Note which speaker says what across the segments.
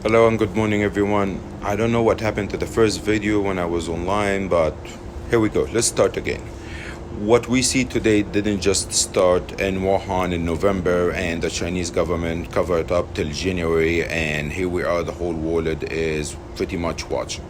Speaker 1: Hello and good morning, everyone. I don't know what happened to the first video when I was online, but here we go. Let's start again. What we see today didn't just start in Wuhan in November and the Chinese government covered up till January, and here we are, the whole world is pretty much watching.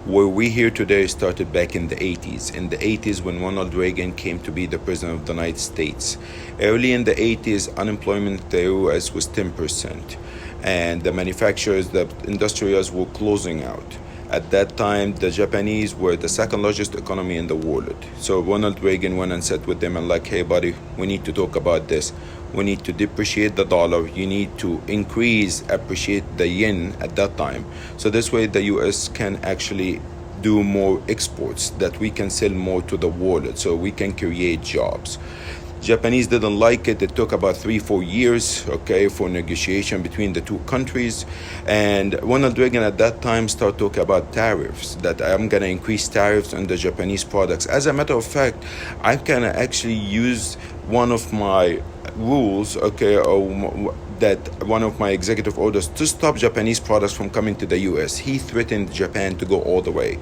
Speaker 1: Where we here today started back in the 80s. In the 80s, when Ronald Reagan came to be the president of the United States. Early in the 80s, unemployment in the US was 10%. And the manufacturers, the industrials were closing out. At that time, the Japanese were the second largest economy in the world. So Ronald Reagan went and sat with them and like, hey buddy, we need to talk about this. We need to depreciate the dollar. You need to appreciate the yen at that time. So this way the US can actually do more exports, that we can sell more to the world, so we can create jobs. Japanese didn't like it. It took about 3-4 years, okay, for negotiation between the two countries. And Ronald Reagan at that time started talking about tariffs, that I'm gonna increase tariffs on the Japanese products. As a matter of fact, I can actually use one of my rules, okay, or that one of my executive orders to stop Japanese products from coming to the US. He threatened Japan to go all the way.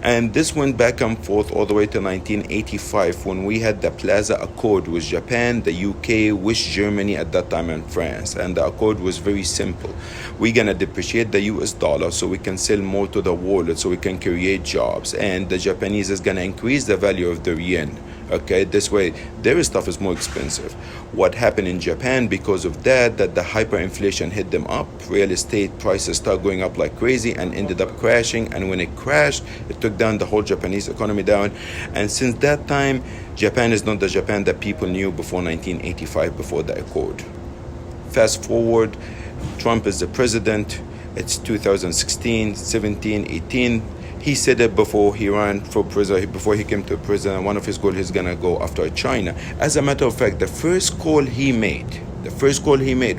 Speaker 1: And this went back and forth all the way to 1985 when we had the Plaza Accord with Japan, the UK, West Germany at that time, and France. And the accord was very simple. We're going to depreciate the US dollar so we can sell more to the world, so we can create jobs. And the Japanese is going to increase the value of their yen. Okay, this way their stuff is more expensive. What happened in Japan because of that the hyperinflation hit them up. Real estate prices started going up like crazy and ended up crashing. And when it crashed, it took down the whole Japanese economy down. And since that time, Japan is not the Japan that people knew before 1985, before the accord. Fast forward, Trump is the president. It's 2016, 17, 18. He said it before he ran for president, before he came to president. One of his goals, he's gonna go after China. As a matter of fact, the first call he made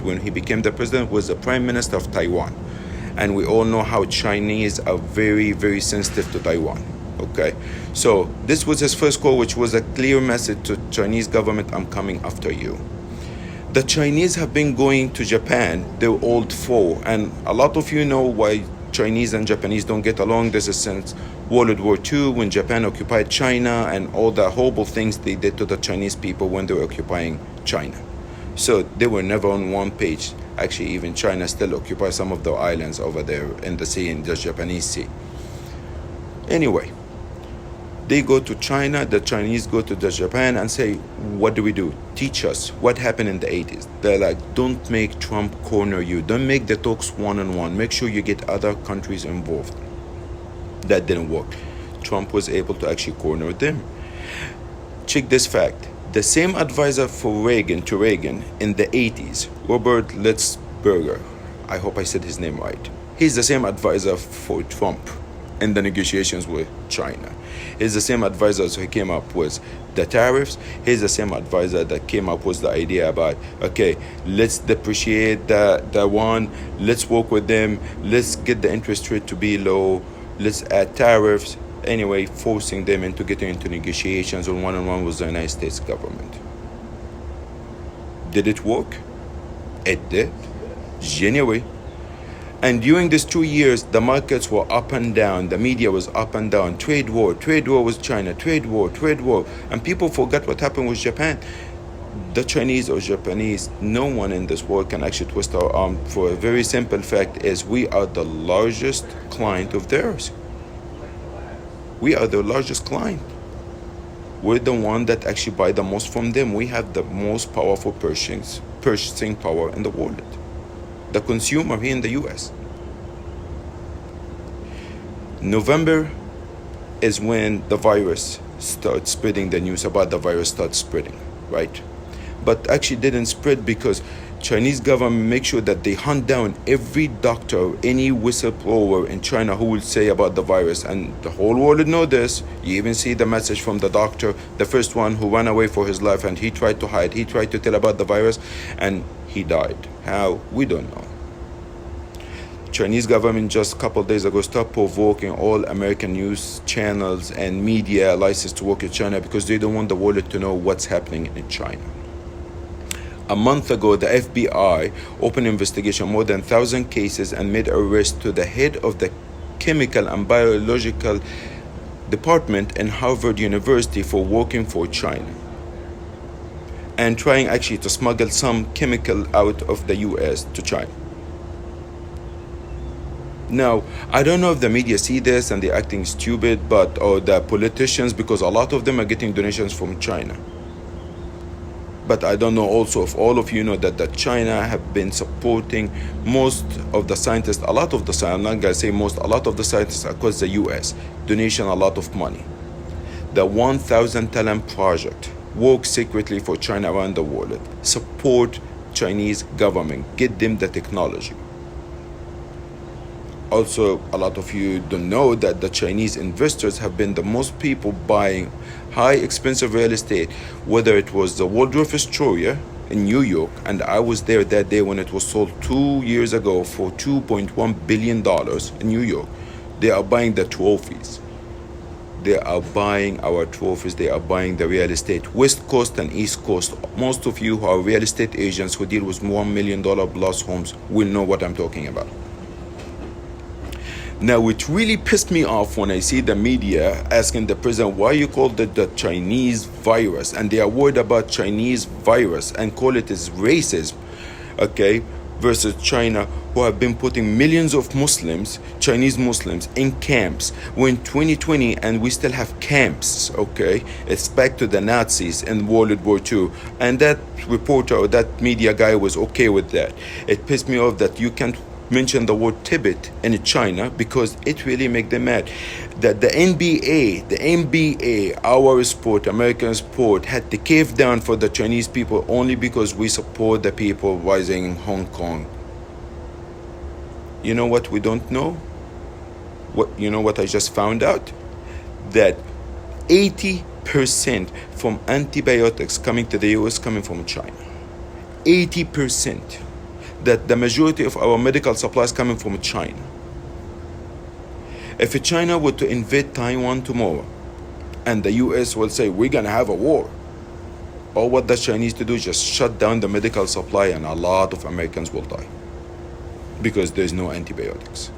Speaker 1: when he became the president was the Prime Minister of Taiwan. And we all know how Chinese are very, very sensitive to Taiwan. Okay, so this was his first call, which was a clear message to Chinese government: I'm coming after you. The Chinese have been going to Japan, their old foe, and a lot of you know why Chinese and Japanese don't get along. This is since World War II, when Japan occupied China and all the horrible things they did to the Chinese people when they were occupying China. So they were never on one page. Actually, even China still occupies some of the islands over there in the sea, in the Japanese Sea. Anyway, they go to China, the Chinese go to the Japan and say, what do we do? Teach us what happened in the 80s. They're like, don't make Trump corner you. Don't make the talks one-on-one. Make sure you get other countries involved. That didn't work. Trump was able to actually corner them. Check this fact. The same advisor for Reagan in the 80s, Robert Litzberger, I hope I said his name right. He's the same advisor for Trump in the negotiations with China. He's the same advisor who came up with the tariffs. He's the same advisor that came up with the idea about, okay, let's depreciate the one, let's work with them, let's get the interest rate to be low, let's add tariffs. Anyway, forcing them into getting into negotiations on one-on-one with the United States government. Did it work? It did. January. And during these 2 years, the markets were up and down. The media was up and down. Trade war with China, trade war. And people forgot what happened with Japan. The Chinese or Japanese, no one in this world can actually twist our arm, for a very simple fact is we are the largest client of theirs. We are the largest client. We're the one that actually buy the most from them. We have the most powerful purchasing power in the world. The consumer here in the US. November is when the virus starts spreading, the news about the virus starts spreading, right? But actually didn't spread because Chinese government make sure that they hunt down every doctor, any whistleblower in China who will say about the virus. And the whole world know this. You even see the message from the doctor, the first one who ran away for his life, and he tried to hide. He tried to tell about the virus and he died. How? We don't know. Chinese government just a couple of days ago stopped provoking all American news channels and media licensed to work in China because they don't want the world to know what's happening in China. A month ago, the FBI opened investigation more than 1,000 cases and made arrests to the head of the chemical and biological department in Harvard University for working for China and trying actually to smuggle some chemical out of the US to China. Now, I don't know if the media see this and they're acting stupid, or the politicians, because a lot of them are getting donations from China. But I don't know also if all of you know that China have been supporting most of the scientists, a lot of the scientists, I'm not going to say most, a lot of the scientists across the US, donation a lot of money. The 1,000 Talent Project works secretly for China around the world, support Chinese government, get them the technology. Also, a lot of you don't know that the Chinese investors have been the most people buying high expensive real estate, whether it was the Waldorf Astoria in New York, and I was there that day when it was sold 2 years ago for $2.1 billion in New York. They are buying the trophies. They are buying our trophies. They are buying the real estate. West Coast and East Coast. Most of you who are real estate agents who deal with $1 million plus homes will know what I'm talking about. Now, it really pissed me off when I see the media asking the president why you called it the Chinese virus, and they are worried about Chinese virus and call it as racism, okay, versus China, who have been putting millions of Muslims, Chinese Muslims, in camps. We're in 2020 and we still have camps, okay? It's back to the Nazis in World War II. And that reporter or that media guy was okay with that. It pissed me off that you can't mention the word Tibet in China because it really make them mad. That the NBA, our sport, American sport, had to cave down for the Chinese people only because we support the people rising in Hong Kong. You know what we don't know? You know what I just found out? That 80% from antibiotics coming to the US coming from China. 80%. That the majority of our medical supplies coming from China. If China were to invade Taiwan tomorrow and the US will say we're gonna have a war, all what the Chinese to do is just shut down the medical supply and a lot of Americans will die because there's no antibiotics.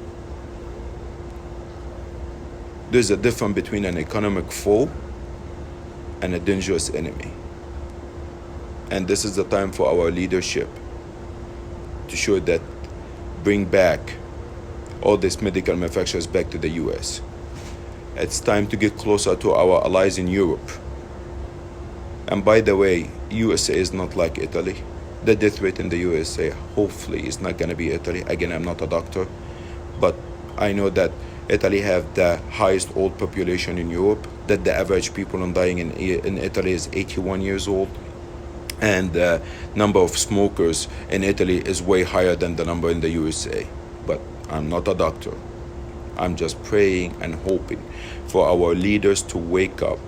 Speaker 1: There's a difference between an economic foe and a dangerous enemy. And this is the time for our leadership to show that, bring back all these medical manufacturers back to the US. It's time to get closer to our allies in Europe. And by the way, USA is not like Italy. The death rate in the USA hopefully is not gonna be Italy. Again, I'm not a doctor, but I know that Italy have the highest old population in Europe, that the average people dying in Italy is 81 years old. And the number of smokers in Italy is way higher than the number in the USA. But I'm not a doctor. I'm just praying and hoping for our leaders to wake up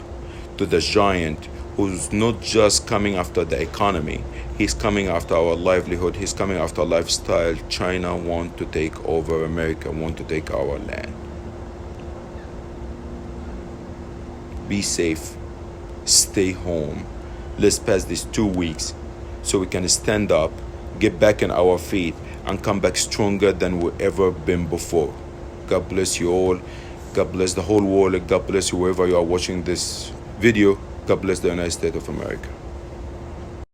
Speaker 1: to the giant who's not just coming after the economy. He's coming after our livelihood. He's coming after our lifestyle. China wants to take over America, want to take our land. Be safe. Stay home. Let's pass these 2 weeks so we can stand up, get back on our feet, and come back stronger than we've ever been before. God bless you all. God bless the whole world. God bless you wherever you are watching this video. God bless the United States of America.